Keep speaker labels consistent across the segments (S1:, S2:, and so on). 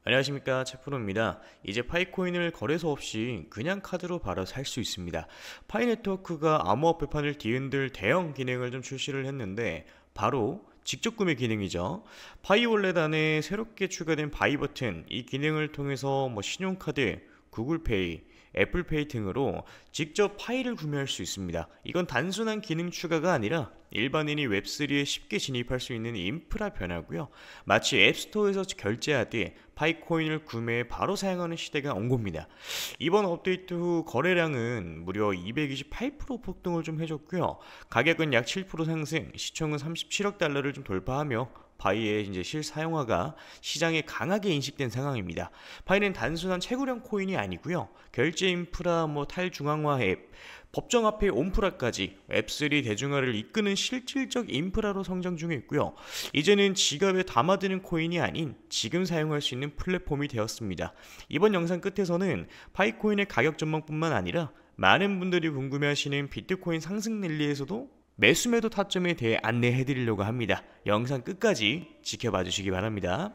S1: 안녕하십니까, 채프로입니다. 이제 파이코인을 거래소 없이 그냥 카드로 바로 살 수 있습니다. 파이 네트워크가 암호화 불판을 뒤흔들 대형 기능을 좀 출시를 했는데 바로 직접 구매 기능이죠. 파이 월렛 안에 새롭게 추가된 바이 버튼, 이 기능을 통해서 신용카드, 구글페이, 애플페이 등으로 직접 파일을 구매할 수 있습니다. 이건 단순한 기능 추가가 아니라 일반인이 웹3에 쉽게 진입할 수 있는 인프라 변화고요. 마치 앱스토어에서 결제하듯 파이코인을 구매해 바로 사용하는 시대가 온 겁니다. 이번 업데이트 후 거래량은 무려 228% 폭등을 좀 해줬고요. 가격은 약 7% 상승, 시총은 37억 달러를 좀 돌파하며 파이의 이제 실사용화가 시장에 강하게 인식된 상황입니다. 파이는 단순한 채굴형 코인이 아니고요. 결제 인프라, 탈중앙화 앱, 법정 화폐 온프라까지 웹3 대중화를 이끄는 실질적 인프라로 성장 중에 있고요. 이제는 지갑에 담아두는 코인이 아닌 지금 사용할 수 있는 플랫폼이 되었습니다. 이번 영상 끝에서는 파이코인의 가격 전망뿐만 아니라 많은 분들이 궁금해하시는 비트코인 상승 랠리에서도 매수 매도 타점에 대해 안내해 드리려고 합니다. 영상 끝까지 지켜봐 주시기 바랍니다.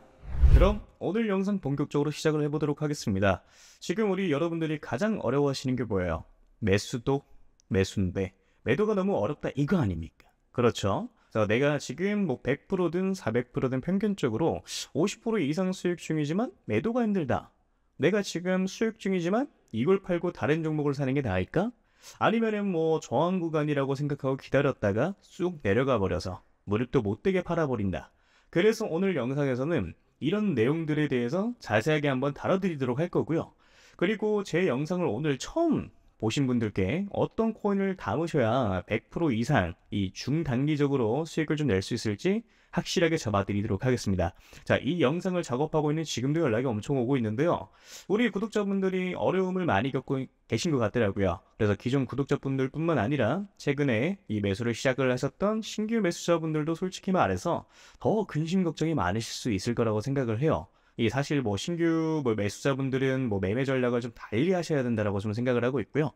S2: 그럼 오늘 영상 본격적으로 시작을 해보도록 하겠습니다. 지금 우리 여러분들이 가장 어려워하시는 게 뭐예요? 매수도 매수인데 매도가 너무 어렵다 이거 아닙니까? 그렇죠? 자, 내가 지금 100%든 400%든 평균적으로 50% 이상 수익 중이지만 매도가 힘들다. 내가 지금 수익 중이지만 이걸 팔고 다른 종목을 사는 게 나을까? 아니면은 저항 구간이라고 생각하고 기다렸다가 쑥 내려가 버려서 무릎도 못되게 팔아버린다. 그래서 오늘 영상에서는 이런 내용들에 대해서 자세하게 한번 다뤄드리도록 할 거고요. 그리고 제 영상을 오늘 처음 보신 분들께 어떤 코인을 담으셔야 100% 이상 이 중단기적으로 수익을 좀 낼 수 있을지 확실하게 잡아드리도록 하겠습니다. 자, 이 영상을 작업하고 있는 지금도 연락이 엄청 오고 있는데요. 우리 구독자분들이 어려움을 많이 겪고 계신 것 같더라고요. 그래서 기존 구독자분들 뿐만 아니라 최근에 이 매수를 시작을 하셨던 신규 매수자분들도 솔직히 말해서 더 근심 걱정이 많으실 수 있을 거라고 생각을 해요. 이 사실 신규 매수자분들은 매매 전략을 좀 달리 하셔야 된다라고 좀 생각을 하고 있고요.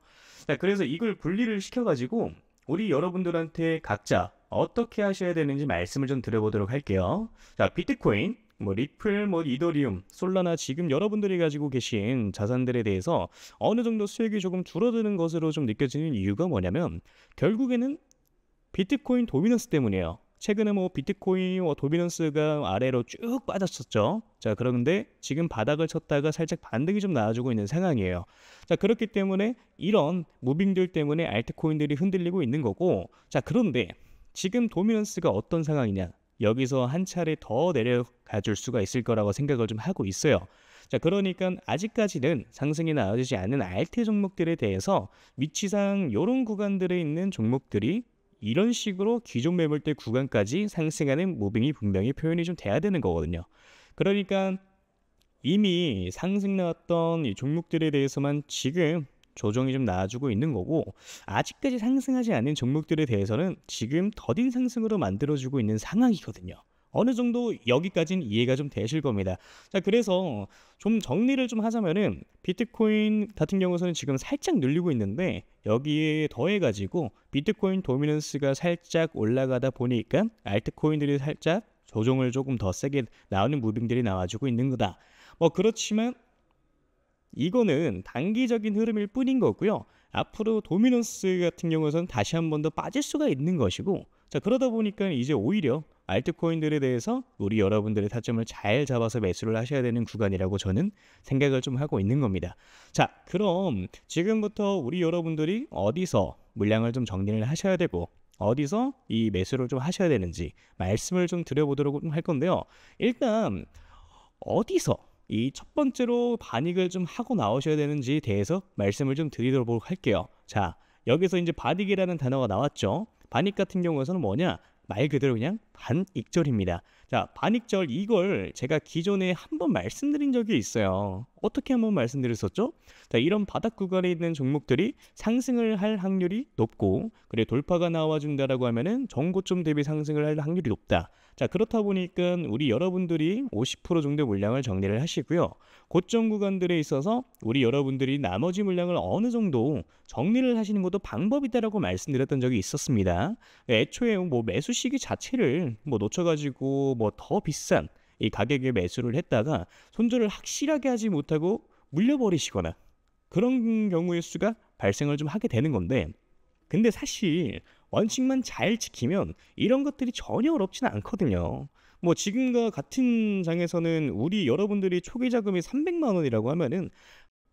S2: 자, 그래서 이걸 분리를 시켜가지고 우리 여러분들한테 각자 어떻게 하셔야 되는지 말씀을 좀 드려보도록 할게요. 자, 비트코인, 리플, 이더리움, 솔라나 지금 여러분들이 가지고 계신 자산들에 대해서 어느 정도 수익이 조금 줄어드는 것으로 좀 느껴지는 이유가 뭐냐면 결국에는 비트코인 도미넌스 때문이에요. 최근에 비트코인 도미넌스가 아래로 쭉 빠졌었죠. 자, 그런데 지금 바닥을 쳤다가 살짝 반등이 좀 나와주고 있는 상황이에요. 자, 그렇기 때문에 이런 무빙들 때문에 알트코인들이 흔들리고 있는 거고, 자, 그런데 지금 도미넌스가 어떤 상황이냐? 여기서 한 차례 더 내려가 줄 수가 있을 거라고 생각을 좀 하고 있어요. 자, 그러니까 아직까지는 상승이 나와주지 않는 알트 종목들에 대해서 위치상 이런 구간들에 있는 종목들이 이런 식으로 기존 매물대 구간까지 상승하는 무빙이 분명히 표현이 좀 돼야 되는 거거든요. 그러니까 이미 상승 나왔던 이 종목들에 대해서만 지금 조정이 좀 나와주고 있는 거고, 아직까지 상승하지 않는 종목들에 대해서는 지금 더딘 상승으로 만들어주고 있는 상황이거든요. 어느 정도 여기까지는 이해가 좀 되실 겁니다. 자, 그래서 좀 정리를 좀 하자면은 비트코인 같은 경우에는 지금 살짝 늘리고 있는데 여기에 더해가지고 비트코인 도미넌스가 살짝 올라가다 보니까 알트코인들이 살짝 조정을 조금 더 세게 나오는 무빙들이 나와주고 있는 거다. 그렇지만 이거는 단기적인 흐름일 뿐인 거고요. 앞으로 도미넌스 같은 경우에는 다시 한 번 더 빠질 수가 있는 것이고, 자, 그러다 보니까 이제 오히려 알트코인들에 대해서 우리 여러분들의 타점을 잘 잡아서 매수를 하셔야 되는 구간이라고 저는 생각을 좀 하고 있는 겁니다. 자, 그럼 지금부터 우리 여러분들이 어디서 물량을 좀 정리를 하셔야 되고 어디서 이 매수를 좀 하셔야 되는지 말씀을 좀 드려보도록 할 건데요. 일단 어디서 이 첫 번째로 반익을 좀 하고 나오셔야 되는지에 대해서 말씀을 좀 드리도록 할게요. 자, 여기서 이제 반익이라는 단어가 나왔죠. 반익 같은 경우에는 뭐냐? 말 그대로 그냥 반익절입니다. 자, 반익절 이걸 제가 기존에 한번 말씀드린 적이 있어요. 어떻게 한번 말씀드렸었죠? 자, 이런 바닥 구간에 있는 종목들이 상승을 할 확률이 높고, 그래 돌파가 나와준다라고 하면은 전고점 대비 상승을 할 확률이 높다. 자, 그렇다 보니까 우리 여러분들이 50% 정도 물량을 정리를 하시고요. 고점 구간들에 있어서 우리 여러분들이 나머지 물량을 어느 정도 정리를 하시는 것도 방법이다라고 말씀드렸던 적이 있었습니다. 애초에 매수 시기 자체를 놓쳐가지고 더 비싼 이 가격에 매수를 했다가 손절을 확실하게 하지 못하고 물려버리시거나 그런 경우의 수가 발생을 좀 하게 되는 건데, 근데 사실 원칙만 잘 지키면 이런 것들이 전혀 어렵지는 않거든요. 뭐 지금과 같은 장에서는 우리 여러분들이 초기 자금이 300만 원이라고 하면은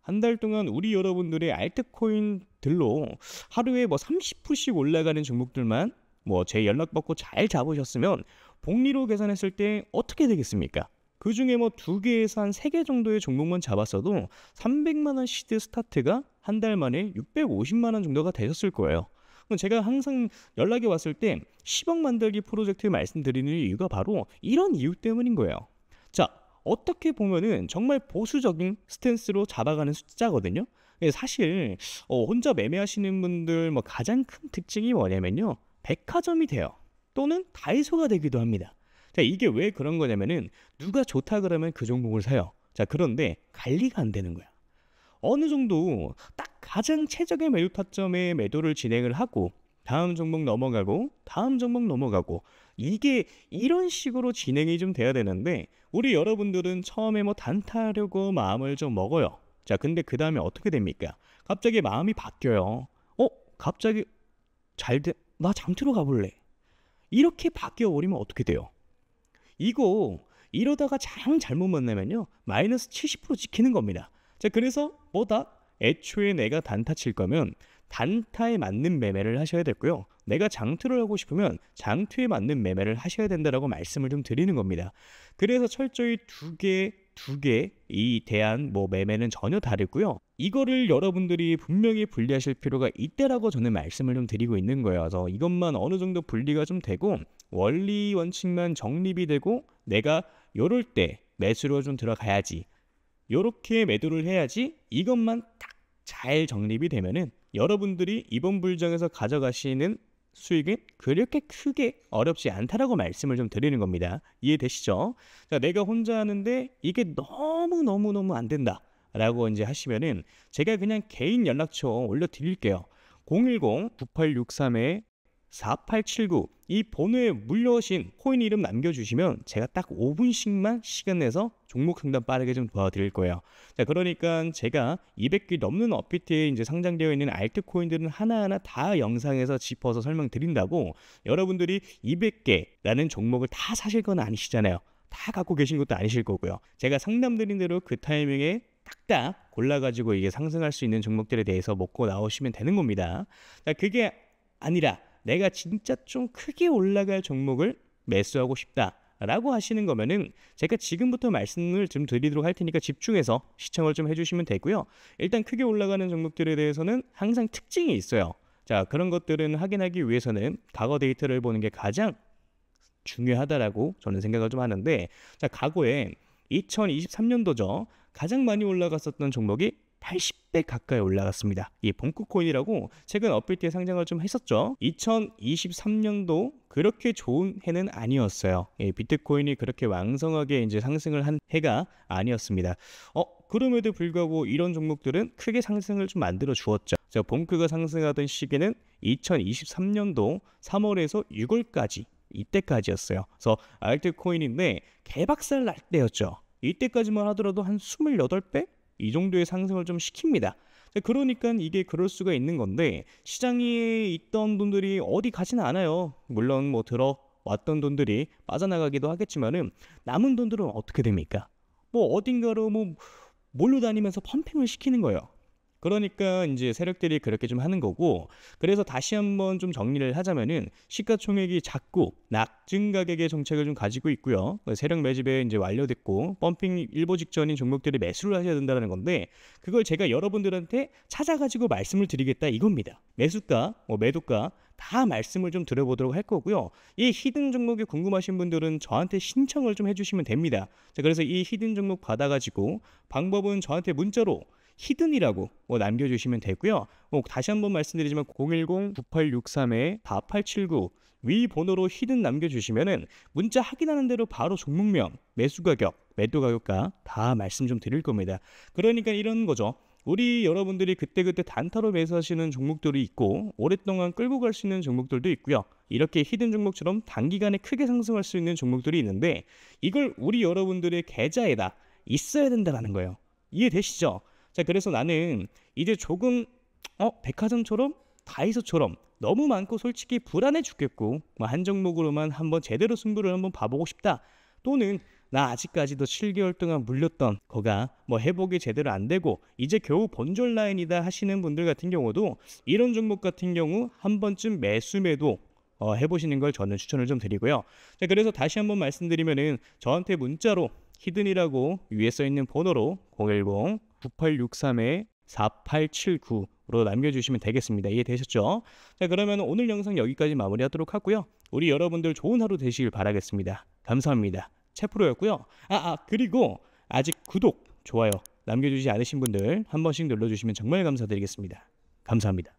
S2: 한 달 동안 우리 여러분들의 알트코인들로 하루에 뭐 30%씩 올라가는 종목들만 뭐 제 연락 받고 잘 잡으셨으면 복리로 계산했을 때 어떻게 되겠습니까? 그 중에 뭐 2개에서 한 3개 정도의 종목만 잡았어도 300만 원 시드 스타트가 한 달 만에 650만 원 정도가 되셨을 거예요. 그럼 제가 항상 연락이 왔을 때 10억 만들기 프로젝트 말씀드리는 이유가 바로 이런 이유 때문인 거예요. 자, 어떻게 보면은 정말 보수적인 스탠스로 잡아가는 숫자거든요. 근데 사실 혼자 매매하시는 분들 뭐 가장 큰 특징이 뭐냐면요, 백화점이 돼요. 또는 다이소가 되기도 합니다. 자, 이게 왜 그런 거냐면은 누가 좋다 그러면 그 종목을 사요. 자, 그런데 관리가 안 되는 거야. 어느 정도 딱 가장 최적의 매도 타점에 매도를 진행을 하고 다음 종목 넘어가고 다음 종목 넘어가고, 이게 이런 식으로 진행이 좀 돼야 되는데 우리 여러분들은 처음에 뭐 단타하려고 마음을 좀 먹어요. 자, 근데 그 다음에 어떻게 됩니까? 갑자기 마음이 바뀌어요. 갑자기 나 장투로 가볼래. 이렇게 바뀌어버리면 어떻게 돼요? 이러다가 잘못 만나면요, 마이너스 70% 찍히는 겁니다. 자, 그래서 뭐다? 애초에 내가 단타 칠 거면 단타에 맞는 매매를 하셔야 됐고요. 내가 장투를 하고 싶으면 장투에 맞는 매매를 하셔야 된다라고 말씀을 좀 드리는 겁니다. 그래서 철저히 두 개 이 대한 뭐 매매는 전혀 다르고요. 이거를 여러분들이 분명히 분리하실 필요가 있다라고 저는 말씀을 좀 드리고 있는 거예요. 그래서 이것만 어느 정도 분리가 좀 되고 원리 원칙만 정립이 되고 내가 요럴 때 매수로 좀 들어가야지, 요렇게 매도를 해야지, 이것만 딱 잘 정립이 되면은 여러분들이 이번 불장에서 가져가시는 수익은 그렇게 크게 어렵지 않다라고 말씀을 좀 드리는 겁니다. 이해되시죠? 자, 내가 혼자 하는데 이게 너무 안 된다 라고 이제 하시면은 제가 그냥 개인 연락처 올려드릴게요. 010-9863-4879 이 번호에 물려오신 코인 이름 남겨주시면 제가 딱 5분씩만 시간 내서 종목 상담 빠르게 좀 도와드릴 거예요. 자, 그러니까 제가 200개 넘는 업비트에 이제 상장되어 있는 알트코인들은 하나하나 다 영상에서 짚어서 설명드린다고, 여러분들이 200개라는 종목을 다 사실 건 아니시잖아요. 다 갖고 계신 것도 아니실 거고요. 제가 상담드린 대로 그 타이밍에 딱딱 골라가지고 이게 상승할 수 있는 종목들에 대해서 먹고 나오시면 되는 겁니다. 자, 그게 아니라 내가 진짜 좀 크게 올라갈 종목을 매수하고 싶다라고 하시는 거면은 제가 지금부터 말씀을 좀 드리도록 할 테니까 집중해서 시청을 좀 해주시면 되고요. 일단 크게 올라가는 종목들에 대해서는 항상 특징이 있어요. 자, 그런 것들은 확인하기 위해서는 과거 데이터를 보는 게 가장 중요하다라고 저는 생각을 좀 하는데, 자, 과거에 2023년도죠. 가장 많이 올라갔었던 종목이 80배 가까이 올라갔습니다. 이 봉코코인이라고 최근 업비트에 상장을 좀 했었죠. 2023년도 그렇게 좋은 해는 아니었어요. 비트코인이 그렇게 왕성하게 이제 상승을 한 해가 아니었습니다. 그럼에도 불구하고 이런 종목들은 크게 상승을 좀 만들어 주었죠. 자, 봉크가 상승하던 시기는 2023년도 3월에서 6월까지 이때까지였어요. 그래서 알트코인인데 개박살 날 때였죠. 이때까지만 하더라도 한 28배? 이 정도의 상승을 좀 시킵니다. 그러니까 이게 그럴 수가 있는 건데, 시장에 있던 돈들이 어디 가지는 않아요. 물론 뭐 들어왔던 돈들이 빠져나가기도 하겠지만은 남은 돈들은 어떻게 됩니까? 뭐 어딘가로 뭐 몰로 다니면서 펌핑을 시키는 거예요. 그러니까 이제 세력들이 그렇게 좀 하는 거고, 그래서 다시 한번 좀 정리를 하자면은 시가총액이 작고 낙증 가격의 정책을 좀 가지고 있고요. 세력 매집에 이제 완료됐고 펌핑 일보 직전인 종목들이 매수를 하셔야 된다는 건데, 그걸 제가 여러분들한테 찾아가지고 말씀을 드리겠다 이겁니다. 매수가, 매도가 다 말씀을 좀 드려보도록 할 거고요. 이 히든 종목이 궁금하신 분들은 저한테 신청을 좀 해주시면 됩니다. 자, 그래서 이 히든 종목 받아가지고 방법은 저한테 문자로 히든이라고 남겨주시면 되고요. 다시 한번 말씀드리지만 010-9863-4879 위 번호로 히든 남겨주시면은 문자 확인하는 대로 바로 종목명, 매수 가격, 매도 가격과 다 말씀 좀 드릴 겁니다. 그러니까 이런 거죠. 우리 여러분들이 그때그때 단타로 매수하시는 종목들이 있고 오랫동안 끌고 갈 수 있는 종목들도 있고요. 이렇게 히든 종목처럼 단기간에 크게 상승할 수 있는 종목들이 있는데 이걸 우리 여러분들의 계좌에다 있어야 된다는 거예요. 이해되시죠? 자, 그래서 나는 이제 조금 백화점처럼 다이소처럼 너무 많고 솔직히 불안해 죽겠고 뭐 한 종목으로만 한번 제대로 승부를 한번 봐보고 싶다. 또는 나 아직까지도 7개월 동안 물렸던 거가 뭐 회복이 제대로 안 되고 이제 겨우 본전 라인이다 하시는 분들 같은 경우도 이런 종목 같은 경우 한 번쯤 매수 매도 해보시는 걸 저는 추천을 좀 드리고요. 자, 그래서 다시 한번 말씀드리면은 저한테 문자로 히든이라고 위에 써 있는 번호로 010-9863-4879로 남겨주시면 되겠습니다. 이해되셨죠? 자, 그러면 오늘 영상 여기까지 마무리하도록 하고요. 우리 여러분들 좋은 하루 되시길 바라겠습니다. 감사합니다. 채프로였고요. 그리고 아직 구독, 좋아요 남겨주지 않으신 분들 한 번씩 눌러주시면 정말 감사드리겠습니다. 감사합니다.